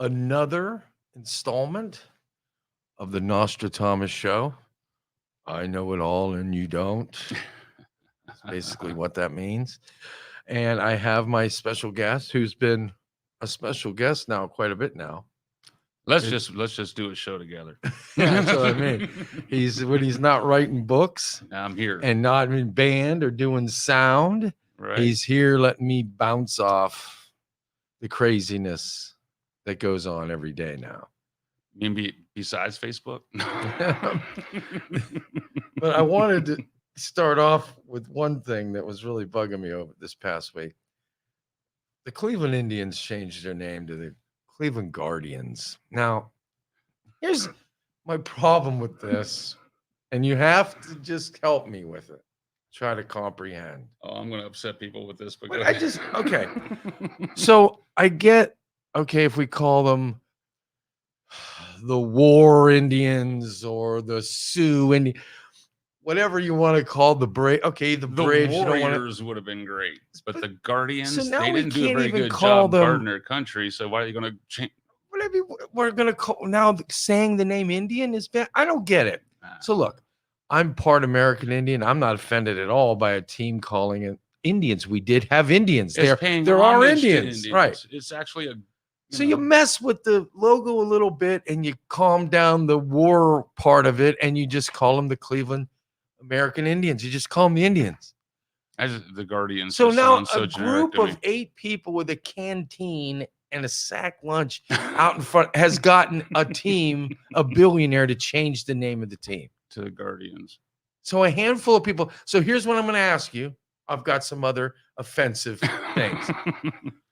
another installment of the NostraThomas show. I know it all and you don't. That's basically what that means. And I have my special guest who's been a special guest now quite a bit now. Let's just do a show together. Yeah, that's what I mean. When he's not writing books I'm here. and not in band or doing sound, Right. he's here letting me bounce off the craziness that goes on every day now. You mean besides Facebook? But I wanted to start off with one thing that was really bugging me over this past week. The Cleveland Indians changed their name to the Cleveland Guardians. Now, here's my problem with this, and you have to just help me with it. Try to comprehend. Oh, I'm going to upset people with this. But okay. So I get, if we call them the War Indians or the Sioux Indians, whatever you want to call the Braves. Okay, the Braves. Warriors would have been great, but the Guardians, so they didn't do a very good job guarding their country. So why are you going to change? Whatever we're going to call now, saying the name Indian is bad. I don't get it. So look, I'm part American Indian. I'm not offended at all by a team calling it Indians. We did have Indians. There are Indians, right? It's actually a. You mess with the logo a little bit and you calm down the war part of it, and you just call them the Cleveland American Indians. You just call them the Indians. As the Guardians. So now a group of 8 people with a canteen and a sack lunch out in front has gotten a team, a billionaire, to change the name of the team to the Guardians. So a handful of people. So here's what I'm going to ask you. I've got some other offensive things.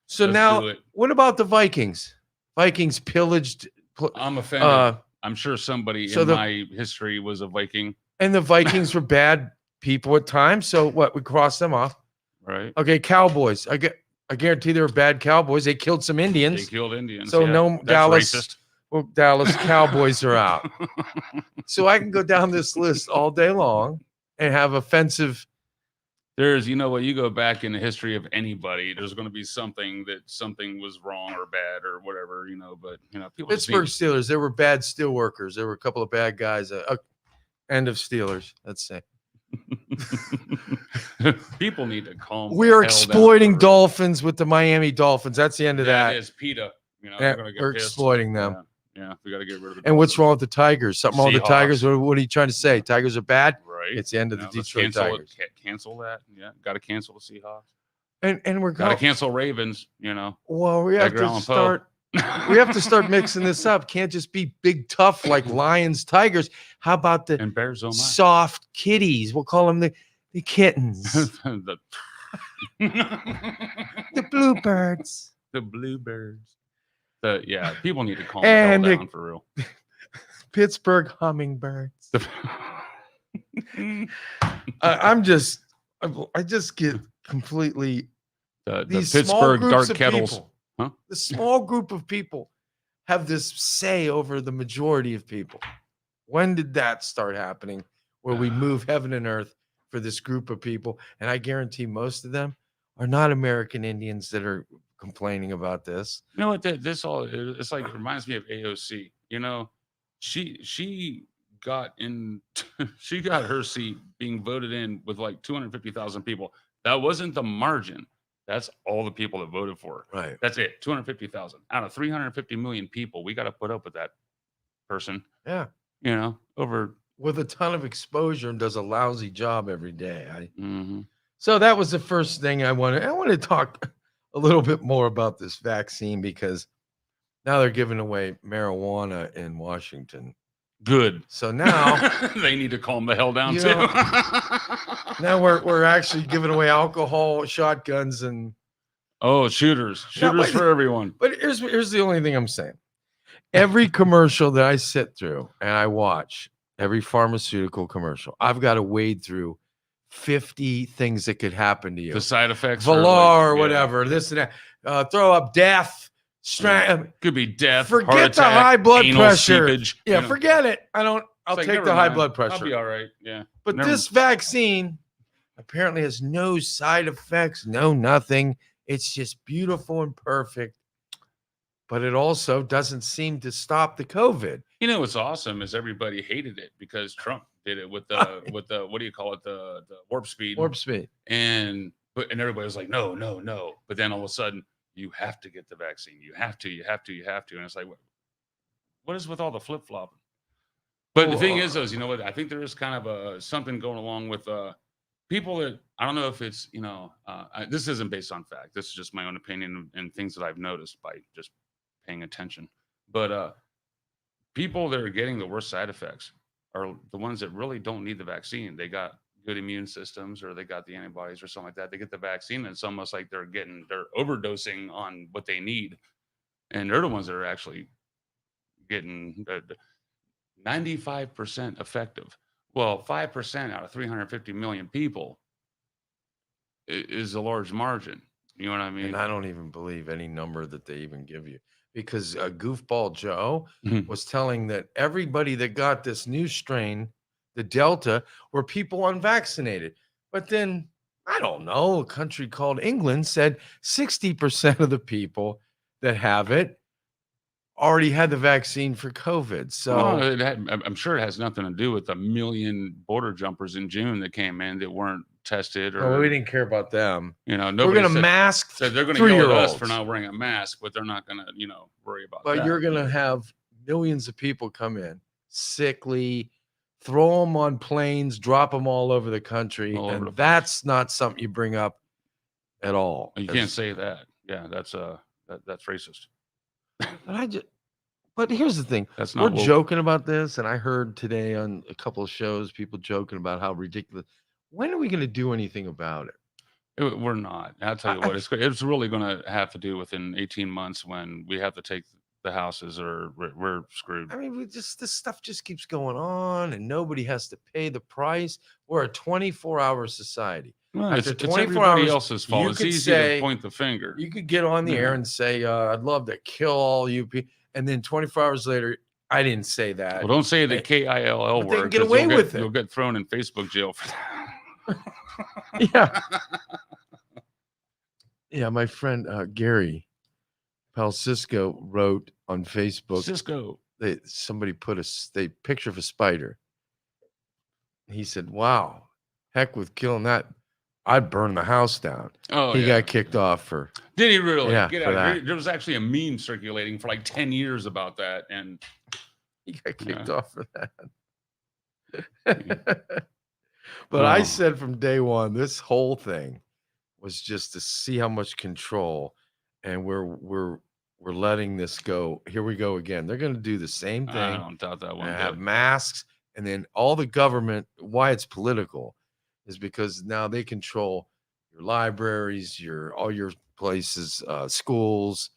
So now, what about the Vikings? Vikings pillaged. I'm offended. I'm sure somebody in my history was a Viking. And the Vikings were bad people at times. So what? We crossed them off. Right. Okay, Cowboys. I guarantee they were bad Cowboys. They killed some Indians. They killed Indians. So no Dallas. Racist. Well, Dallas Cowboys are out. So I can go down this list all day long and have offensive. There's, you go back in the history of anybody, there's going to be something was wrong or bad or whatever, but, people. Pittsburgh Steelers, there were bad steel workers. There were a couple of bad guys. End of Steelers, let's say. People need to calm. We are exploiting Dolphins with the Miami Dolphins. That's the end of that. That is PETA. We're exploiting them. Yeah, we got to get rid of them. And what's wrong with the Tigers? Something wrong with the Tigers? What are you trying to say? Tigers are bad? Right. It's the end of the Detroit Tigers. Cancel that. Yeah, got to cancel the Seahawks. And we're got to cancel Ravens. Well, we have to start. We have to start mixing this up. Can't just be big tough like Lions, Tigers. How about the Bears, soft kitties? We'll call them the kittens. the bluebirds. The bluebirds. People need to calm the hell down for real. Pittsburgh hummingbirds. I just get completely the Pittsburgh dark kettles. Huh? The small group of people have this say over the majority of people. When did that start happening? Where we move heaven and earth for this group of people, and I guarantee most of them are not American Indians that are complaining about this. You know what? It's like it reminds me of AOC. She got her seat being voted in with like 250,000 people. That wasn't the margin. That's all the people that voted for her. Right. That's it. 250,000 out of 350 million people. We got to put up with that person. Yeah. Over with a ton of exposure and does a lousy job every day. Mm-hmm. So that was the first thing I wanted. I want to talk a little bit more about this vaccine because now they're giving away marijuana in Washington. Good. So now they need to calm the hell down too. Now we're actually giving away alcohol, shotguns, and shooters for everyone. But here's the only thing I'm saying. Every commercial that I sit through and I watch, every pharmaceutical commercial, I've got to wade through 50 things that could happen to you. The side effects, Valar or whatever, this and that, throw up, death. Could be death. Forget the high blood pressure. Seepage, forget it. I'll take the high blood pressure. I'll be all right. Yeah. But this vaccine apparently has no side effects, no nothing. It's just beautiful and perfect. but it also doesn't seem to stop the COVID. You know what's awesome is everybody hated it because Trump did it with the what do you call it, the warp speed. Warp speed. And everybody was like, no, no, no. But then all of a sudden, you have to get the vaccine. You have to, you have to, you have to. And it's like, what is with all the flip flopping? But the thing is, though, is, you know what? I think there is kind of something going along with people that I don't know if it's, this isn't based on fact. This is just my own opinion and things that I've noticed by just paying attention. But people that are getting the worst side effects are the ones that really don't need the vaccine. They got good immune systems, or they got the antibodies or something like that. They get the vaccine, and it's almost like they're overdosing on what they need. And they're the ones that are actually getting 95% effective. Well, 5% out of 350 million people is a large margin. You know what I mean? And I don't even believe any number that they even give you, because Goofball Joe was telling that everybody that got this new strain, the Delta, were people unvaccinated. But then, I don't know, a country called England said 60% of the people that have it already had the vaccine for COVID. So I'm sure it has nothing to do with the million border jumpers in June that came in that weren't tested. Or we didn't care about them. We're going to mask. So they're going to yell at us for not wearing a mask, but they're not going to, worry about that. But you're going to have millions of people come in sickly, throw them on planes, drop them all over the country, and that's not something you bring up at all. You can't say that. Yeah, that's racist. But here's the thing. We're joking about this, and I heard today on a couple of shows people joking about how ridiculous. When are we going to do anything about it? We're not. I'll tell you what. It's really going to have to do within 18 months when we have to take the houses, or we're screwed. I mean, this stuff just keeps going on, and nobody has to pay the price. We're a 24-hour society. Well, it's everybody else's fault. It's easy to point the finger. You could get on the air and say, I'd love to kill all you people. And then 24 hours later, I didn't say that. Well, don't say the KILL word. They can get away with it. You'll get thrown in Facebook jail for that. Yeah. Yeah, my friend Gary Palcisco wrote on Facebook. Cisco. Somebody put a picture of a spider. He said, wow, heck with killing that. I'd burn the house down. Oh, he got kicked off for. Did he really? Yeah, Get out. There was actually a meme circulating for like 10 years about that, and he got kicked off for that. But I said from day one, this whole thing was just to see how much control, and we're letting this go. Here we go again. They're going to do the same thing. I don't doubt that one. Have masks, and then all the government. Why it's political is because now they control your libraries, all your places, schools,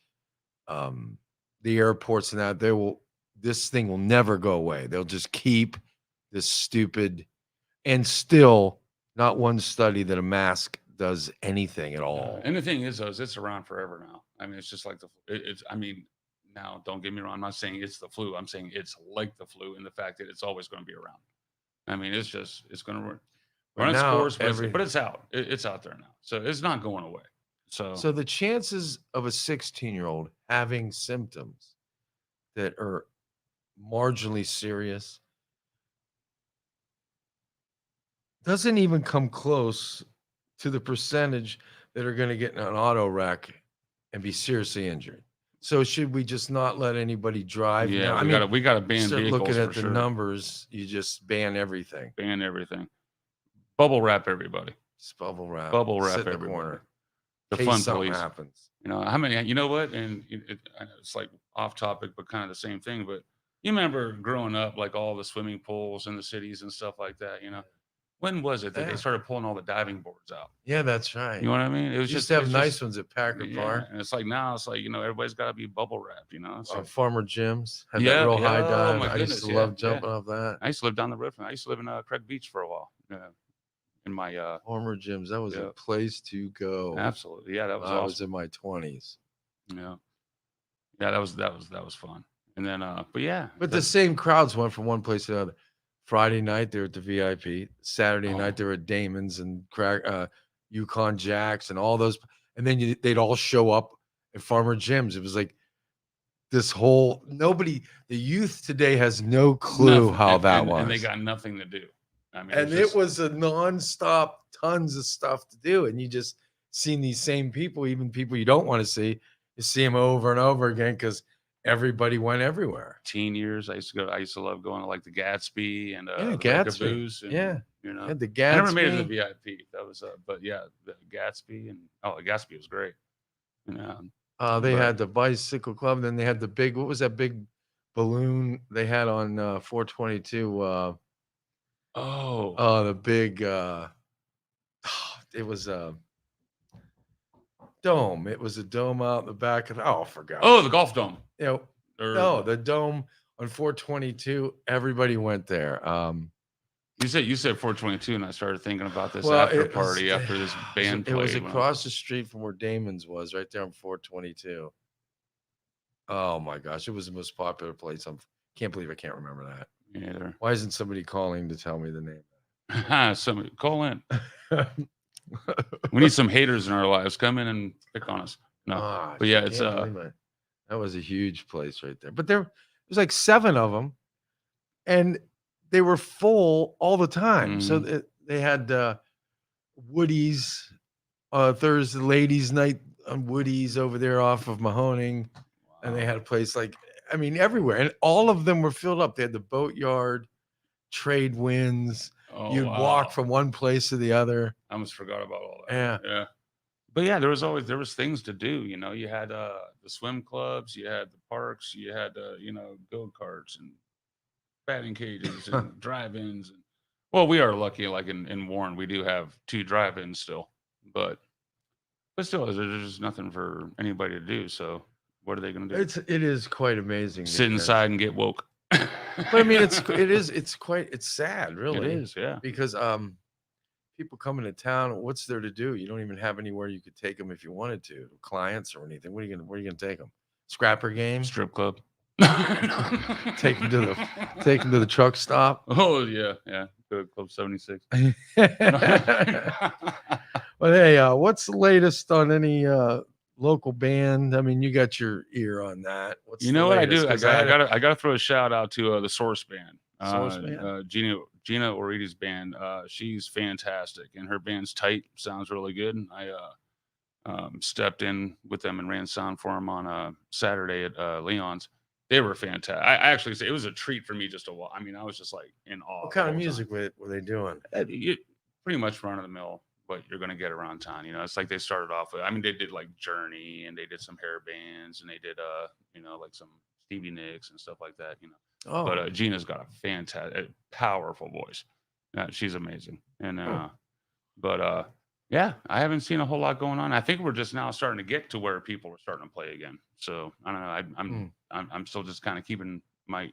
the airports, and that. This thing will never go away. They'll just keep this stupid, and still not one study that a mask does anything at all. And the thing is, though, it's around forever now. I mean, it's just like now, don't get me wrong. I'm not saying it's the flu. I'm saying it's like the flu in the fact that it's always going to be around. I mean, it's going to run its course, but it's out. It's out there now. So it's not going away. So the chances of a 16-year-old having symptoms that are marginally serious doesn't even come close to the percentage that are going to get in an auto wreck and be seriously injured. So should we just not let anybody drive? Yeah, we got to ban vehicles. Looking at the numbers, you just ban everything. Ban everything. Bubble wrap everybody. Just bubble wrap. Bubble wrap sit in everybody. The corner. The fun police happens. How many? You know what? And it's like off topic, but kind of the same thing. But you remember growing up, like all the swimming pools in the cities and stuff like that. When was it that they started pulling all the diving boards out? Yeah, that's right. You know what I mean? It was just have nice ones at Packer Park. And it's like now, it's like everybody's got to be bubble wrapped. Farmer Jim's had that real high dive. I used to love jumping off that. I used to live down the road from. I used to live in Craig Beach for a while. In my Farmer Jim's, that was a place to go. Absolutely, yeah, that was. Awesome. I was in my 20s. Yeah, that was fun. And then, but yeah, but the same crowds went from one place to the other. Friday night they were at the VIP. Saturday night they were at Damon's and Yukon Jacks and all those. And then they'd all show up at Farmer Jim's. It was like this whole the youth today has no clue Nothing. how that was. And they got nothing to do. I mean, And it was a nonstop, tons of stuff to do. And you just seen these same people, even people you don't want to see, you see them over and over again because everybody went everywhere. teen years. I used to love going to like the Gatsby and the Gatsby. Caboose and, Yeah. you know, The Gatsby. I never made it to the VIP. That was, but yeah, the Gatsby and the Gatsby was great. You know, They had the bicycle club, and then they had the big. What was that big balloon they had on 422? The big. It was a dome. It was a dome out in the back of. I forgot. Oh, the golf dome. You know, no, the dome on 422. Everybody went there. You said 422, and I started thinking about this after party after this band played. It was across the street from where Damon's was, right there on 422. Oh my gosh, it was the most popular place. Can't believe I can't remember that. Me either. Why isn't somebody calling to tell me the name? Somebody call in. We need some haters in our lives. Come in and pick on us. No, but yeah, it's that was a huge place right there. But there was like 7 of them, and they were full all the time. So they had Woody's Thursday ladies' night on Woody's over there off of Mahoning, and they had a place everywhere, and all of them were filled up. They had the Boatyard, Trade Winds. You'd walk from one place to the other. I almost forgot about all that. Yeah. But yeah, there was things to do. You know, you had the swim clubs, you had the parks, you had go karts and batting cages and drive-ins. Well, we are lucky, like in Warren, we do have 2 drive-ins still, but still, there's just nothing for anybody to do. So what are they going to do? It is quite amazing. Sit inside and get woke. But I mean, it's sad, really. It is, yeah. Because people come into town, what's there to do? You don't even have anywhere you could take them if you wanted to, clients or anything. Where are you gonna take them? Scrapper game? Strip club. Take them to the truck stop. Oh yeah. Go to Club 76. Well, hey, what's the latest on any local band? I mean, you got your ear on that. What's what I do? I gotta throw a shout out to the Source Band. Gina Oridi's band. She's fantastic, and her band's Tight sounds really good. I stepped in with them and ran sound for them on Saturday at Leon's. They were fantastic. I actually say it was a treat for me just to watch. I mean, I was just like in awe. What kind of music were they doing? Pretty much run of the mill, what you're going to get around town. You know, it's like they started off with, I mean, they did like Journey, and they did some hair bands, and they did, like some Stevie Nicks and stuff like that, But Gina's got a fantastic, powerful voice. She's amazing. And, yeah, I haven't seen a whole lot going on. I think we're just now starting to get to where people are starting to play again. So I don't know. I'm still just kind of keeping my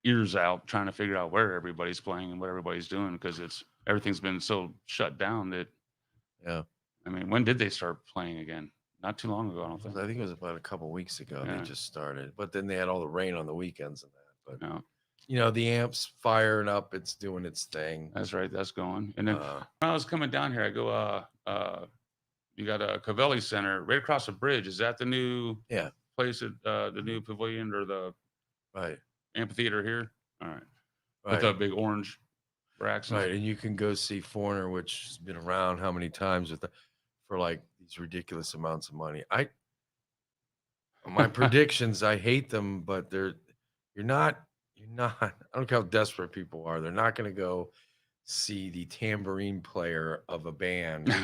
ears out, trying to figure out where everybody's playing and what everybody's doing, because everything's been so shut down that. Yeah. I mean, when did they start playing again? Not too long ago, I don't think. I think it was about a couple weeks ago. They just started, but then they had all the rain on the weekends and that. But the amp's firing up. It's doing its thing. That's right. That's going. And then when I was coming down here, I go, you got a Covelli Center right across the bridge. Is that the new place at the new pavilion or the amphitheater here? All right. With the big orange racks. Right. And you can go see Foreigner, which has been around how many times for like these ridiculous amounts of money. My predictions, I hate them, but you're not, I don't care how desperate people are. They're not going to go see the tambourine player of a band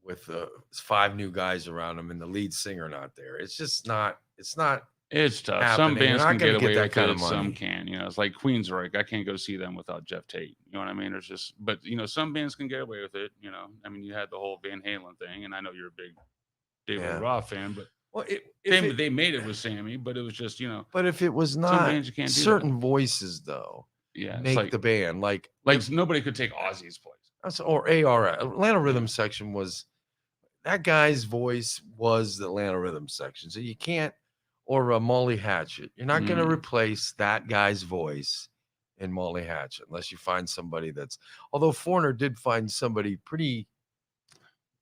with 5 new guys around them and the lead singer not there. It's just not, it's tough. Happening. Some bands can get away with it. Some can, it's like Queensryche. I can't go see them without Jeff Tate. You know what I mean? There's just, but some bands can get away with it. I mean, you had the whole Van Halen thing, and I know you're a big David Roth fan, but they made it with Sammy, but it was just, But if it was not, some bands you can't do certain voices though, make the band like nobody could take Ozzy's place. Or Atlanta Rhythm Section was that guy's voice was the Atlanta Rhythm Section, so you can't. Or Molly Hatchet. You're not going to replace that guy's voice in Molly Hatchet unless you find somebody although Foreigner did find somebody pretty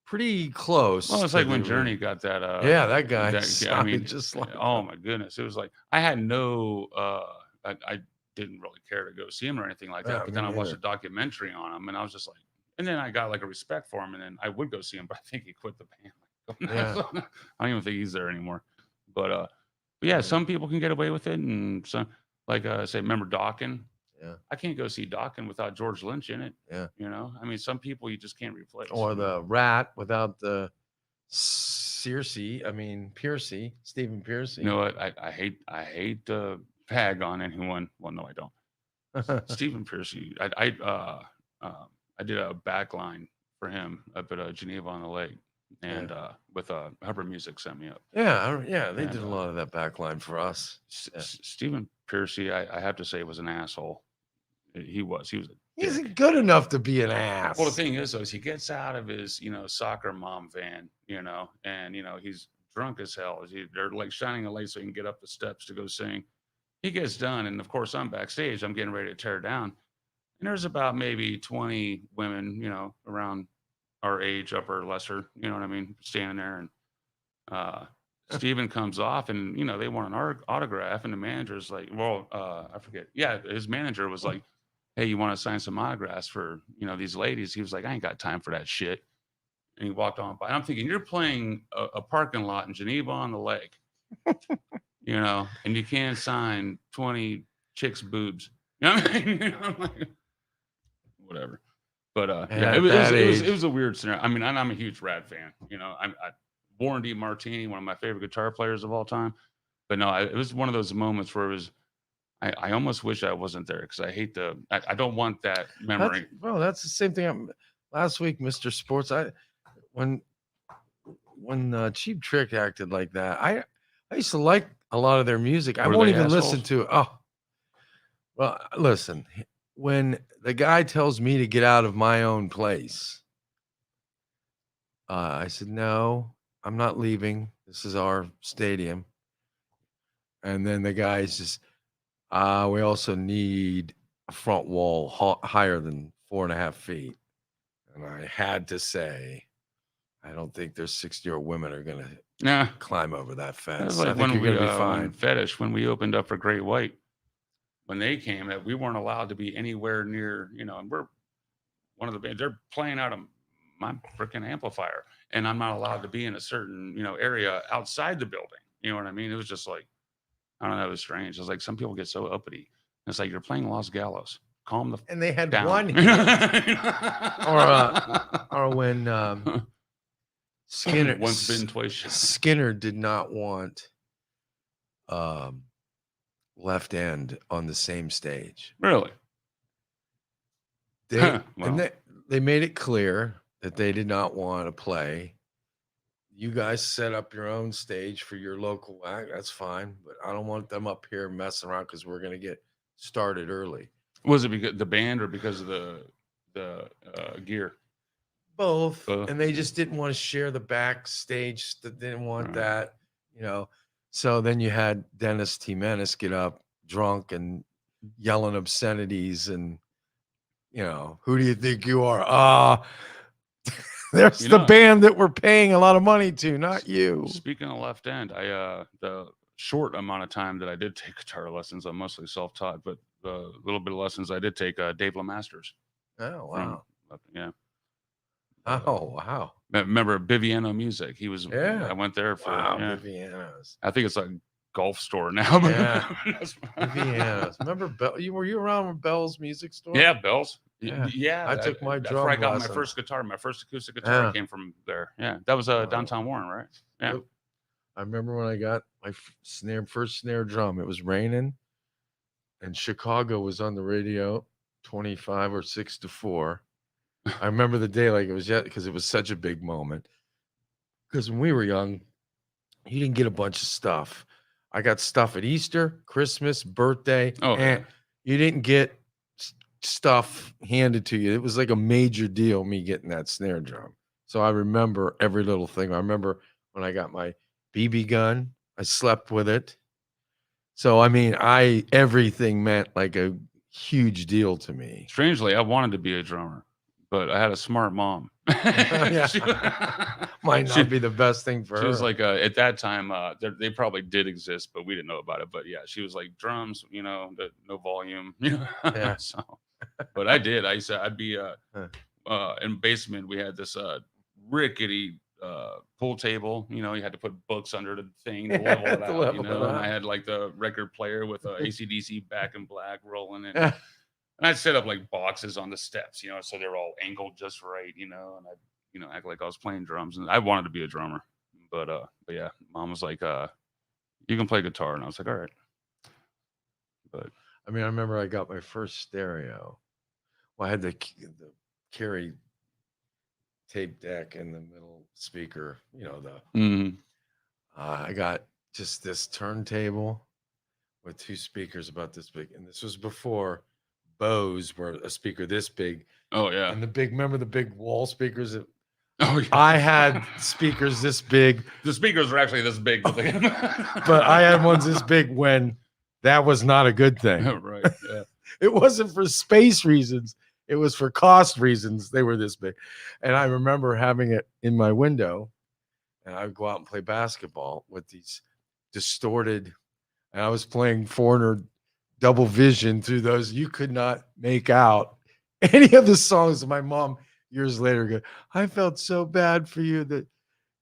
pretty close. Well, it's to like when the Journey got that. Yeah, that guy I sounded mean, just like oh my goodness, it was like I had no. I didn't really care to go see him or anything like that. Yeah, But me then I watched a neither. documentary on him, and I was just like, and then I got like a respect for him, and then I would go see him, but I think he quit the band. Yeah. I don't even think he's there anymore. But yeah, some people can get away with it, and some like say, remember Dawkins? Yeah. I can't go see Dawkins without George Lynch in it. Yeah. You know, I mean, some people you just can't replace. Or the Rat without the Piercy. Stephen Piercy. You know what? I hate pag on anyone. Well, no, I don't. Stephen Piercy. I did a back line for him up at Geneva on the Lake, and with Hubbard Music sent me up. Yeah, they And, did a lot of that backline for us. Stephen Piercy, I have to say, was an asshole. He was a He dick. isn't good enough to be an ass. Well, the thing is, though, is he gets out of his, soccer mom van, and he's drunk as hell. They're like shining a light so he can get up the steps to go sing. He gets done, and of course, I'm backstage. I'm getting ready to tear down, and there's about maybe 20 women, around our age, upper, lesser, you know what I mean, standing there, and Steven comes off, and they want an autograph, and the manager's like, well, I forget. Yeah, his manager was like, hey, you want to sign some autographs for these ladies? He was like, I ain't got time for that shit. And he walked on by. I'm thinking, you're playing a parking lot in Geneva on the Lake, and you can't sign 20 chicks' boobs. You know what I mean? I'm like, whatever. But yeah, it was a weird scenario. I mean, I'm a huge Rad fan. I Warren D. Martini, one of my favorite guitar players of all time. But no, it was one of those moments where it was. I almost wish I wasn't there because I hate I don't want that memory. That's the same thing. Last week, Mr. Sports, when Cheap Trick acted like that, I used to like a lot of their music. I won't even listen to it. Oh, well, listen, when the guy tells me to get out of my own place, I said, no, I'm not leaving. This is our stadium. And then the guy's just, we also need a front wall higher than 4.5 feet. And I had to say, I don't think there's 60-year-old women are going to climb over that fence. Like I think when you're going to be fine. Fetish, when we opened up for Great White, when they came, we weren't allowed to be anywhere near, and we're one of the bands. They're playing out of my freaking amplifier, and I'm not allowed to be in a certain, area outside the building. You know what I mean? It was just like, I don't know. It was strange. It was like some people get so uppity. It's like you're playing Los Gallos. Calm the and they had down. one hit. or when Skinner once bitten, twice shy. Skinner did not want Left End on the same stage. Really? And they made it clear that they did not want to play. You guys set up your own stage for your local act. That's fine, but I don't want them up here messing around because we're going to get started early. Was it because the band or because of the gear? Both. And they just didn't want to share the backstage. They didn't want that, So then you had Dennis T. Menace get up drunk and yelling obscenities and, who do you think you are? There's the band that we're paying a lot of money to, not you. Speaking of Left End, the short amount of time that I did take guitar lessons, I'm mostly self-taught, but the little bit of lessons I did take, Dave LeMasters. Oh, wow. Yeah. Oh, wow. Remember Biviano Music? He was, I went there for, Biviano's. I think it's a golf store now. Yeah. Biviano's. Remember were you around with Bell's music store? Yeah, Bell's. Yeah. I took my drum. That's where I got my first guitar. My first acoustic guitar came from there. Yeah. That was downtown Warren, right? Yeah. Yep. I remember when I got my first snare drum. It was raining, and Chicago was on the radio, 25 or 6 to 4. I remember the day like it was yet because it was such a big moment. Because when we were young, you didn't get a bunch of stuff. I got stuff at Easter, Christmas, birthday, and you didn't get stuff handed to you. It was like a major deal, me getting that snare drum. So I remember every little thing. I remember when I got my BB gun, I slept with it. So, I mean, everything meant like a huge deal to me. Strangely, I wanted to be a drummer, but I had a smart mom. Yeah. She, Might she, not be the best thing for she her. was like, at that time, they probably did exist, but we didn't know about it. But yeah, she was like drums, no volume, Yeah. So, but I did. I'd be Huh. in basement. We had this rickety pool table. You had to put books under the thing to level it To out. level it And I out. had like the record player with AC/DC Back in Black rolling it. Yeah. And I'd set up like boxes on the steps, so they're all angled just right, and I'd, act like I was playing drums. And I wanted to be a drummer. But yeah, mom was like, you can play guitar. And I was like, all right. But I mean, I remember I got my first stereo. Well, I had the carry tape deck in the middle speaker, I got just this turntable with two speakers about this big. And this was before Bose were a speaker this big. oh yeah. And remember the big wall speakers that Oh yeah. I had speakers this big. The speakers were actually this big, but I had ones this big when that was not a good thing. Right. Yeah. It wasn't for space reasons. It was for cost reasons. They were this big. And I remember having it in my window, and I would go out and play basketball with these distorted, and I was playing Foreigner double vision through those. You could not make out any of the songs. And my mom years later go, I felt so bad for you that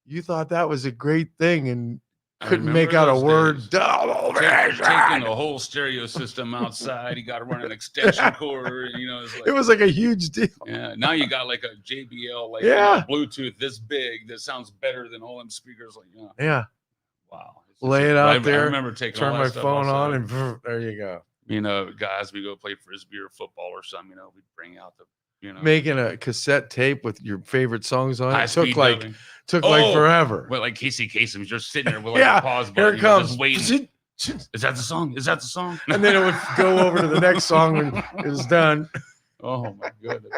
you thought that was a great thing and couldn't make out a word. Double vision. Taking the whole stereo system outside, you got to run an extension cord. It was like a huge deal. Yeah. Now you got like a JBL, like Bluetooth this big that sounds better than all them speakers. Like, yeah. Wow. Lay it out there. I remember taking turn all my that stuff phone outside. on, and there you go. Guys, we go play frisbee or football or something. We'd bring out the. Making a cassette tape with your favorite songs on it took like dubbing. forever. Well, like Casey Kasem's just sitting there with like a pause button. Here it comes. Just waiting. Is that the song? Is that the song? And then it would go over to the next song when it was done. Oh my goodness!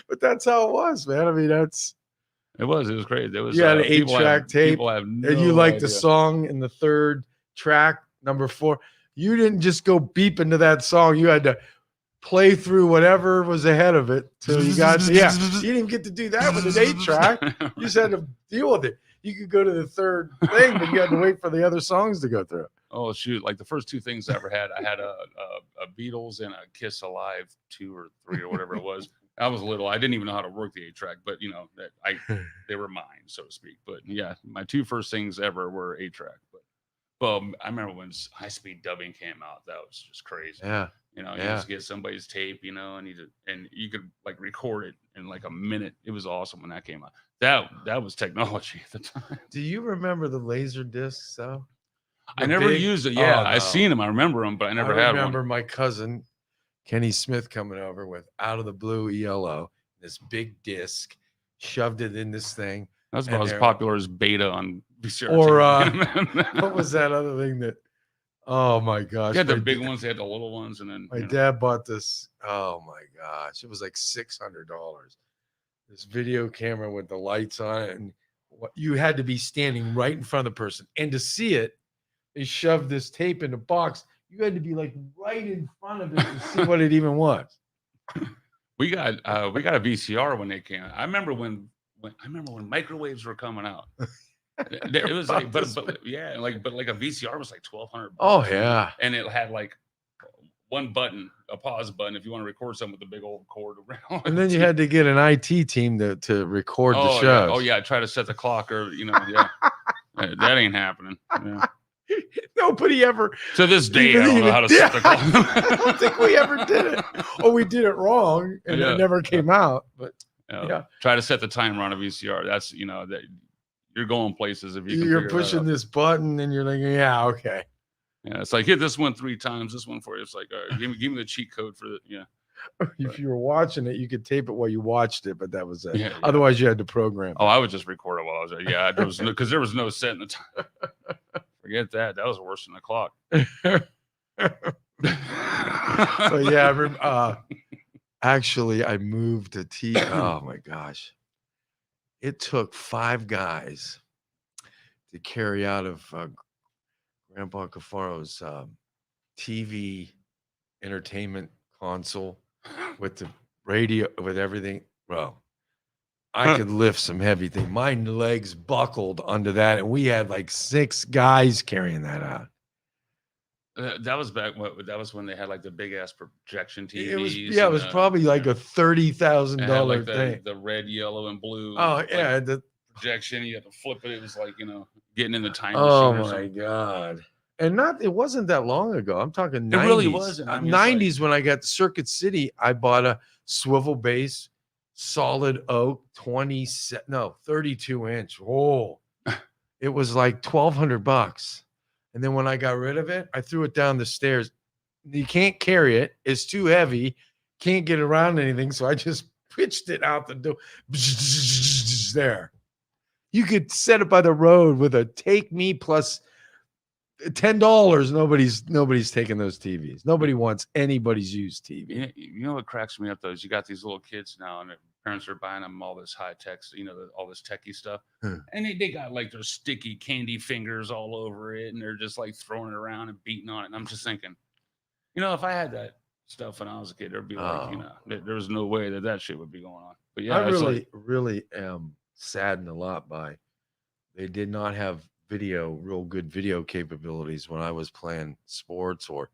But that's how it was, man. I mean, it was crazy. It was. You had an 8-track tape, and you liked the song in the third track, number 4. You didn't just go beep into that song. You had to play through whatever was ahead of it till you got you didn't even get to do that with an 8-track. You just had to deal with it. You could go to the third thing, but you had to wait for the other songs to go through. Oh shoot! Like the first 2 things I ever had, I had a Beatles and a Kiss Alive 2 or 3 or whatever it was. I was little. I didn't even know how to work the 8-track, but they were mine, so to speak. But yeah, my 2 first things ever were 8-track. But I remember when high-speed dubbing came out. That was just crazy. Yeah. You just get somebody's tape, and you could like record it in like a minute. It was awesome when that came out. That was technology at the time. Do you remember the laser discs though? I never used it. Yeah, I seen them. I remember them, but I never had one. I remember my cousin Kenny Smith coming over with out of the blue ELO, this big disc, shoved it in this thing. That was about as popular as Beta on VCR. Or what was that other thing that? Oh my gosh! You had the big ones, they had the little ones, and then my dad bought this. Oh my gosh! It was like $600. This video camera with the lights on it, and you had to be standing right in front of the person, and to see it, they shoved this tape in a box. You had to be like right in front of it to see what it even was. We got a VCR when they came out. I remember when microwaves were coming out. It was like, but like a VCR was like $1,200. Oh yeah, and it had like one button, a pause button, if you want to record something with a big old cord around. And then you had to get an IT team to record the show. Yeah. Oh yeah, try to set the clock or yeah, that ain't happening. Yeah. Nobody ever. To this day, I don't know how to set the clock. I don't think we ever did it. Or we did it wrong, and it never came out. But try to set the timer on a VCR. That's that. You're going places if you're pushing this button and you're like, yeah, okay. Yeah, it's like hit this one 3 times, this one for you. It's like, give me the cheat code for the If you were watching it, you could tape it while you watched it, but that was it. Yeah. Otherwise, you had to program it. Oh, I would just record it while I was there. Yeah, there was because there was no set in the time. Forget that. That was worse than the clock. But yeah, actually, I moved to T. Oh my gosh. It took 5 guys to carry out of Grandpa Cafaro's TV entertainment console with the radio, with everything. Well, I could lift some heavy thing. My legs buckled under that, and we had like 6 guys carrying that out. That was back. That was when they had like the big ass projection TVs. It was it was probably like a $30,000 like thing. the red, yellow, and blue. Oh yeah, like, projection. You had to flip it. It was like getting in the time machine. Oh or my something. God. And it wasn't that long ago. I'm talking 90s. It really wasn't. I mean, 90s when I got to Circuit City, I bought a swivel base, solid oak, 32 inch. Oh, it was like $1,200. And then when I got rid of it, I threw it down the stairs. You can't carry it. It's too heavy. Can't get around anything. So I just pitched it out the door. There. You could set it by the road with a take me plus $10. Nobody's taking those TVs. Nobody wants anybody's used TV. You know what cracks me up though is you got these little kids now, and their parents are buying them all this high tech, all this techie stuff, and they got like their sticky candy fingers all over it, and they're just like throwing it around and beating on it. And I'm just thinking, if I had that stuff when I was a kid, there'd be like, there was no way that shit would be going on. But yeah, I really am saddened a lot by they did not have real good video capabilities when I was playing sports or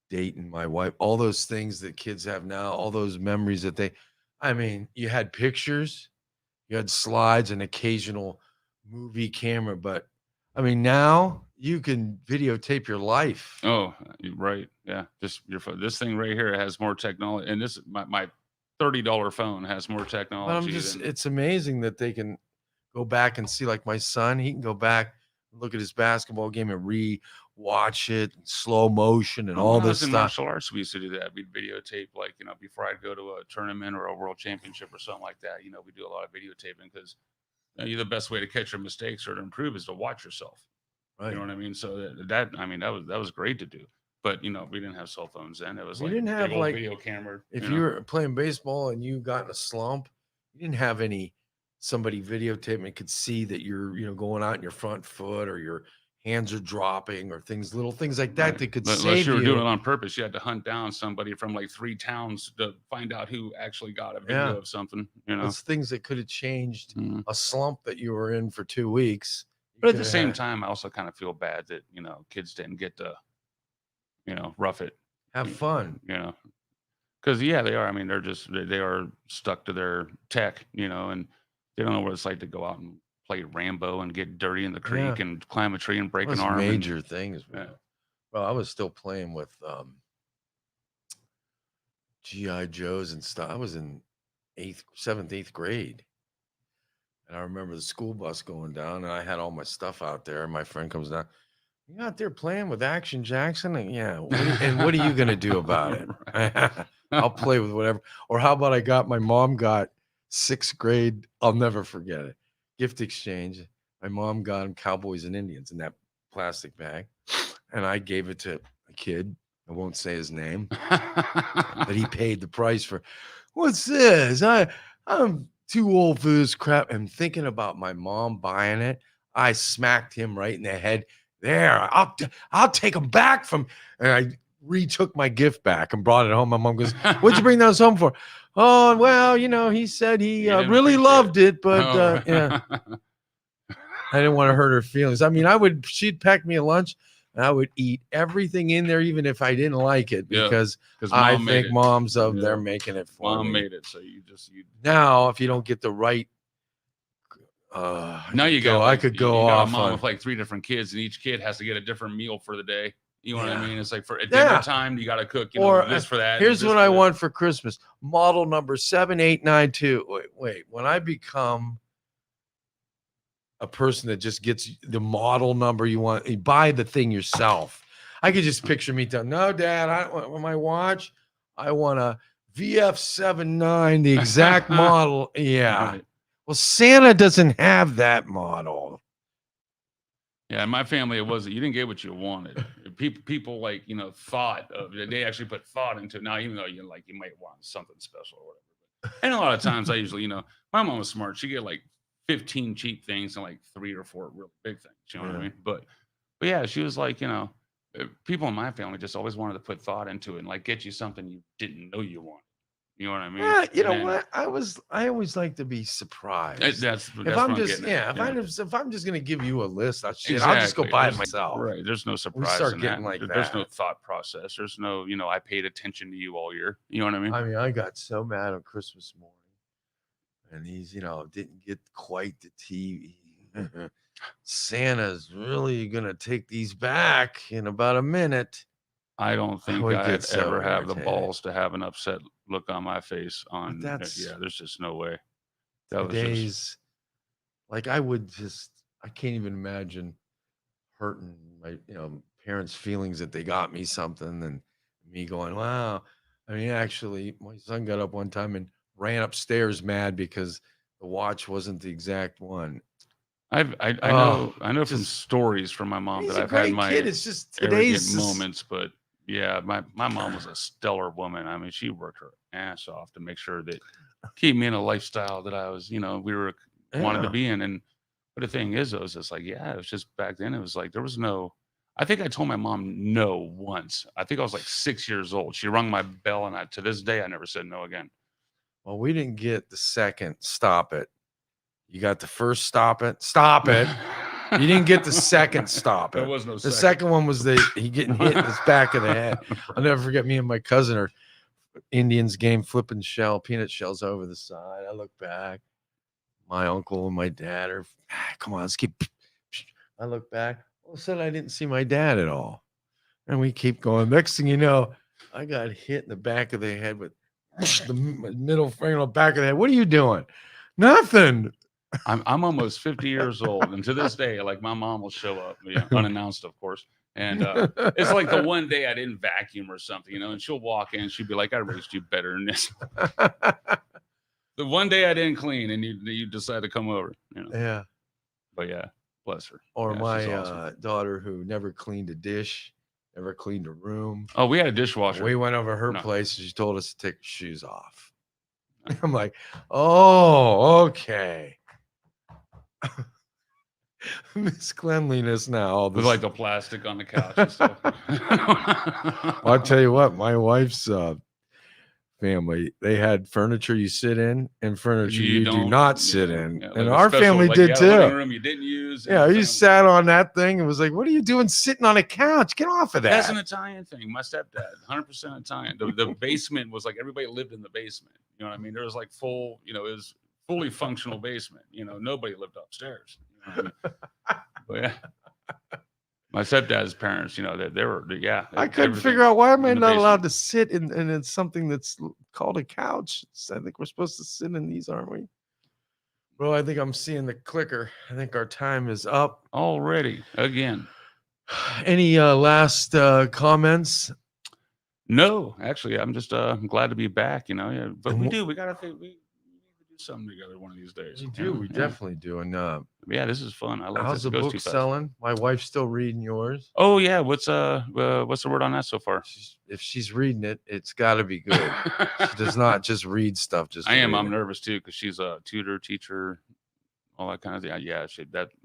dating my wife. All those things that kids have now, all those memories that you had pictures, you had slides, and occasional movie camera, but now you can videotape your life. Oh, right. Yeah. Just your phone. This thing right here has more technology, and this my $30 phone has more technology. It's amazing that they can go back and see, like my son, he can go back and look at his basketball game and re-watch it in slow motion and all this stuff. In martial arts, we used to do that. We'd videotape, like, before I'd go to a tournament or a world championship or something like that. We do a lot of videotaping because the best way to catch your mistakes or to improve is to watch yourself. Right. You know what I mean? So that was great to do. But we didn't have cell phones then. It was we didn't have like video camera. If you were playing baseball and you got in a slump, you didn't have somebody videotaping could see that you're going out in your front foot or your hands are dropping or little things like that that could save you. Unless you were doing it on purpose, you had to hunt down somebody from like 3 towns to find out who actually got a video of something. It's things that could have changed a slump that you were in for 2 weeks. But at the same time, I also kind of feel bad that kids didn't get to rough it, have fun, because they are. I mean, they are stuck to their tech, and they don't know what it's like to go out and play Rambo and get dirty in the creek and climb a tree and break an arm. Major things. Yeah. Well, I was still playing with GI Joes and stuff. I was in 7th, 8th grade. And I remember the school bus going down, and I had all my stuff out there. And my friend comes down. You out there playing with Action Jackson? And what are you going to do about it? I'll play with whatever. Or how about my mom got 6th grade. I'll never forget it. Gift exchange. My mom got him Cowboys and Indians in that plastic bag. And I gave it to a kid. I won't say his name. But he paid the price for, what's this? I'm too old for this crap. And thinking about my mom buying it, I smacked him right in the head. There, I'll take them back from. And I retook my gift back and brought it home. My mom goes, "What'd you bring those home for?" Oh, well, he said he really loved it, but yeah, I didn't want to hurt her feelings. I mean, she'd pack me a lunch, and I would eat everything in there, even if I didn't like it, because I think moms they're making it for me. Mom made it, so you now if you don't get the right. Now you go. I could go off. A mom with like 3 different kids, and each kid has to get a different meal for the day. You know what I mean? It's like for at dinner time, you got to cook. This for that. Here's what I want for Christmas: model number 7892. Wait. When I become a person that just gets the model number you want, you buy the thing yourself. I could just picture me telling, "No, Dad, I want my watch. I want a VF79, the exact model." Yeah. Right. Well, Santa doesn't have that model. Yeah, in my family, it wasn't. You didn't get what you wanted. People like thought of. They actually put thought into it. Now, even though you might want something special or whatever. And a lot of times, I usually, my mom was smart. She get like 15 cheap things and like 3 or 4 really big things. You know what I mean? But yeah, she was like, people in my family just always wanted to put thought into it and like get you something you didn't know you wanted. You know what I mean? Yeah, you And know then what? I always like to be surprised. that's If what I'm I'm just getting at. yeah, Yeah. if I'm just gonna give you a list of shit, I'll just go Exactly. buy it myself. Right. There's no We surprise start in getting that. like There's no that. thought process. There's no, I paid attention to you all year. You know what I mean? I mean, I got so mad on Christmas morning, and he's didn't get quite the TV. Santa's really gonna take these back in about a minute. I don't I think would get I'd so ever have the irritated. balls to have an upset look on my face But yeah, there's just no way. the That was just, days. Like I can't even imagine hurting my parents' feelings that they got me something and me going, wow. I mean, actually, my son got up one time and ran upstairs mad because the watch wasn't the exact one. Oh, I know from just stories from my mom he's that a I've had great kid. my It's just arrogant today's moments, but yeah, my mom was a stellar woman. I mean, she worked her ass off to make sure that keep me in a lifestyle that I was, we were wanted to yeah. be in. And but the thing is, though, is just like, yeah, it was just back then. It was like there was no. I think I told my mom no once. I think I was like 6 years old. She rung my bell, and to this day I never said no again. Well, we didn't get the second stop it. You got the first stop it. Stop it. You didn't get the second stop There it. was no The second. second one was he getting hit in his back of the head. I'll never forget me and my cousin are Indians game flipping peanut shells over the side. I look back. My uncle and my dad are, come on, let's keep. I look back. All of a sudden, I didn't see my dad at all. And we keep going. Next thing you know, I got hit in the back of the head with the middle finger on the back of the head. What are you doing? Nothing. I'm almost 50 years old, and to this day, like my mom will show up, unannounced, of course. And it's like the one day I didn't vacuum or something, and she'll walk in, she'd be like, "I raised you better than this." The one day I didn't clean, and you decide to come over, Yeah. But yeah, bless her. Or Yeah, my she's awesome. daughter who never cleaned a dish, never cleaned a room. Oh, we had a dishwasher. We went over her place and she told us to take shoes off. I'm like, oh, okay. Miss Cleanliness now. With like the plastic on the couch and stuff. Well, I'll tell you what, my wife's family, they had furniture you sit in and furniture you do not sit in. Yeah, and like our family did too. Living room you didn't use. Yeah, you sat on that thing and was like, what are you doing sitting on a couch? Get off of that. That's an Italian thing. My stepdad, 100% Italian. The basement was like everybody lived in the basement. You know what I mean? There was like full, it was fully functional basement. Nobody lived upstairs. You know what I mean? But yeah. My stepdad's parents, they were, yeah. I couldn't figure out why am I not allowed to sit in something that's called a couch. I think we're supposed to sit in these, aren't we? Bro, I think I'm seeing the clicker. I think our time is up already. Again. Any last comments? No, actually, I'm just glad to be back. Yeah, but we gotta think we need to do something together one of these days. We do. We definitely do. And yeah, this is fun. I love how's the book selling? My wife's still reading yours. Oh yeah, what's the word on that so far? If she's reading it, it's got to be good. She does not just read stuff. I'm nervous too because she's a tutor, teacher, all that kind of thing. Yeah,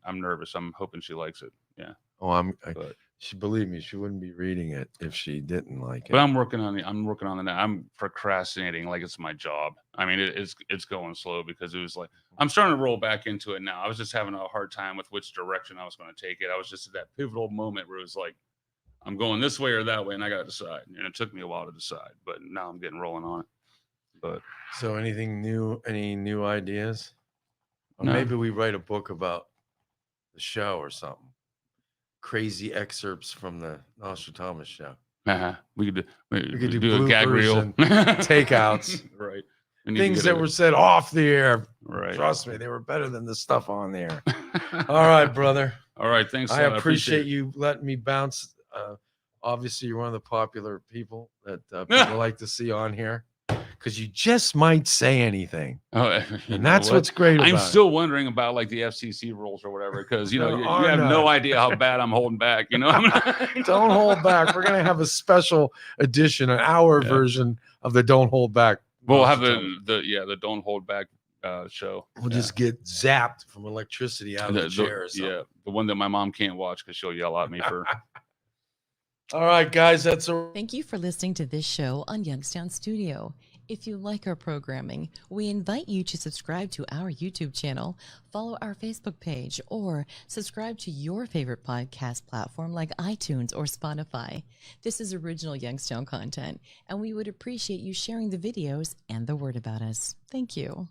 I'm nervous. I'm hoping she likes it. Yeah. Oh, believe me, she wouldn't be reading it if she didn't like it. But I'm working on I'm procrastinating like it's my job. I mean, it's going slow because it was like I'm starting to roll back into it now. I was just having a hard time with which direction I was going to take it. I was just at that pivotal moment where it was like I'm going this way or that way, and I got to decide. And it took me a while to decide, but now I'm getting rolling on it. But so anything new? Any new ideas? Or no. Maybe we write a book about the show or something. Crazy excerpts from the NostraThomas show. We could do a gag reel, and takeouts, right? Things that were said off the air. Right. Trust me, they were better than the stuff on there. All right, brother. All right, thanks. I appreciate you letting me bounce. Obviously, you're one of the popular people that people like to see on here. Because you just might say anything. Oh, and that's what's great about I'm still wondering about like the FCC rules or whatever, because you have no idea how bad I'm holding back. Don't hold back. We're gonna have a special edition, an hour version of the Don't Hold Back. We'll have the Don't Hold Back show. We'll just get zapped from electricity out of the chair or something. Yeah, the one that my mom can't watch because she'll yell at me for. All right, guys, Thank you for listening to this show on Youngstown Studio. If you like our programming, we invite you to subscribe to our YouTube channel, follow our Facebook page, or subscribe to your favorite podcast platform like iTunes or Spotify. This is original Youngstown content, and we would appreciate you sharing the videos and the word about us. Thank you.